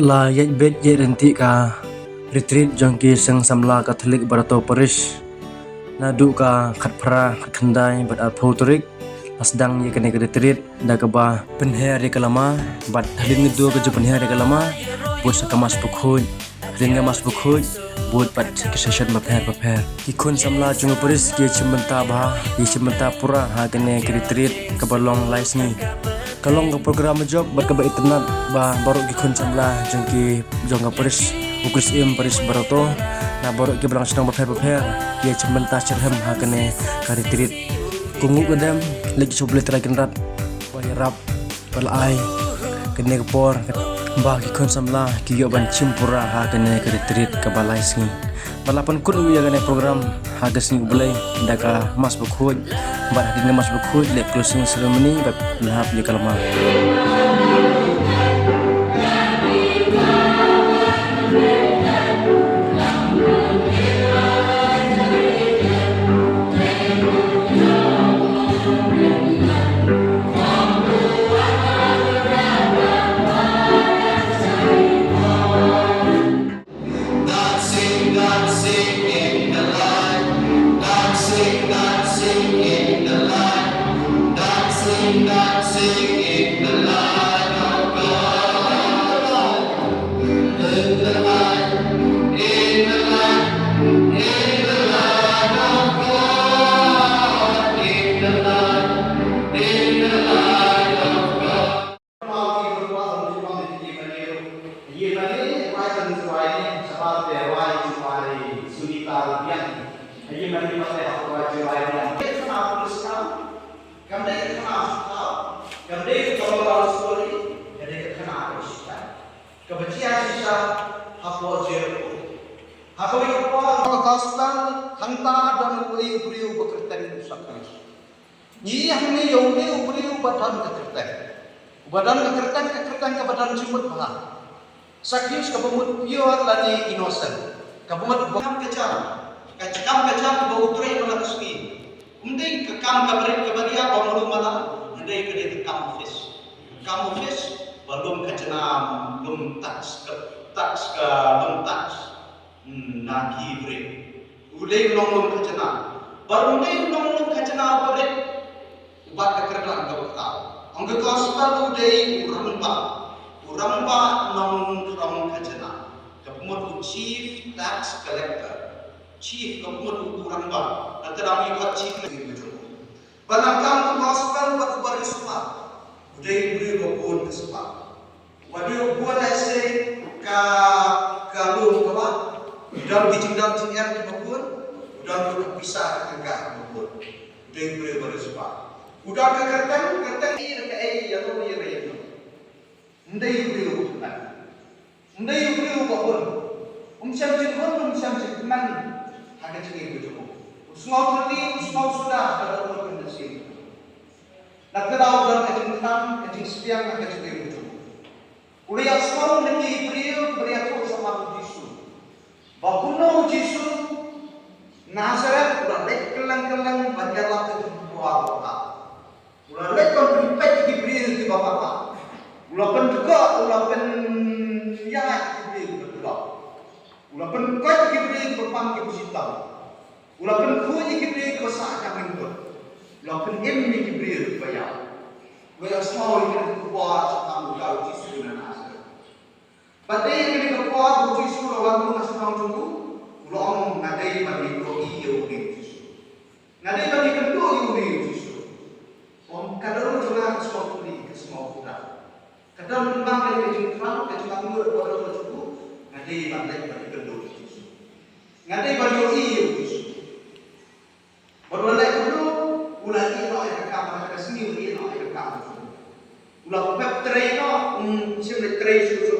La yet bet yet renti ka retreat jongki sang samla Katolik barato Paris na du ka khatpra khandai bat aphotorik asdang ye kene retreat da ka ba penher ye kalama bat halin du ka ju penher ye kalama bus ka mas pukhuj ringa mas pukhuj buat pat ke session maper ki khun samla jungo Paris ki chimenta ba ki chimenta pura ha kene retreat ka balong laisni kalong ka program job berkaba internet ba baru ki khun samla jengki jongga Paris ukris im Paris baroto na baru ki belang sedang berper ki cementa cerhem ha kene ka retreat kungu gedam lagi coba terakin rat waya rap balai kene por ba ki khun samla ki yo ban cimpura ha kene ka retreat ka balai sing balapan kun ya kene program ha gasing bulai daka mas bukhuj ba hadin mas bukhuj le closing ceremony ba lahap ye kalama kebencian sisa hafal jero hafal itu gospel hanta dan beriu bekerten sakit ni hamne yaume beriu badan kekerten ke badan jumut malah sakit kebumut pure lani innocent kebumut bakam kecam bau turai malah kesuki mending kekam kabarin kebaria bau malah andai kede kekam fish belum kejenam belum touch naki bre ulai long kejenam baru long kejenam bre ubat kekerjaan kau tahu angka gospel ulai uramba long kejenam kepumut chief tax collector chief kepumut uramba nanti kau chief lagi betul banakam gospel batu berisma ulai beri bapun kesepak wadio buat ese kalau apa dalam dijindang jingan di bapun udah berpisah dengan bapun udah berespa udah kekerten ini kayak ya tuh ya ndai beri bapun siam man ada jingan betul semua sudah ada organisasi nak tahu dalam kejengketan sepiang nak kejengketan betul kuliah semua lagi beriak sama Yesus. Bakuno Yesus Nazaret udah lek kelang banjalah ke buah kota. Udah lek konflik di bawah. Udah juga ya betul. Udah kau diberi berpang ke busita. Udah ku diberi kesakan minggu. Udah ini diberi bayar. Bayar semua ini buat sama kau Yesus dan Padahal ini kepuas Yesus orang tu nasi tunggu, ulang nadai bagi koi Yesus, nadai bagi kedua Yesus. Kadang juga semua puli, semua kuda. Kadang memang dari kejengkelan berbuat cukup, nadai bagi kedua Yesus, nadai bagi Yesus. Berwalai kedua, ulah ini nak rekam, kesini ini nak rekam. Ulah pep terima, siapa terima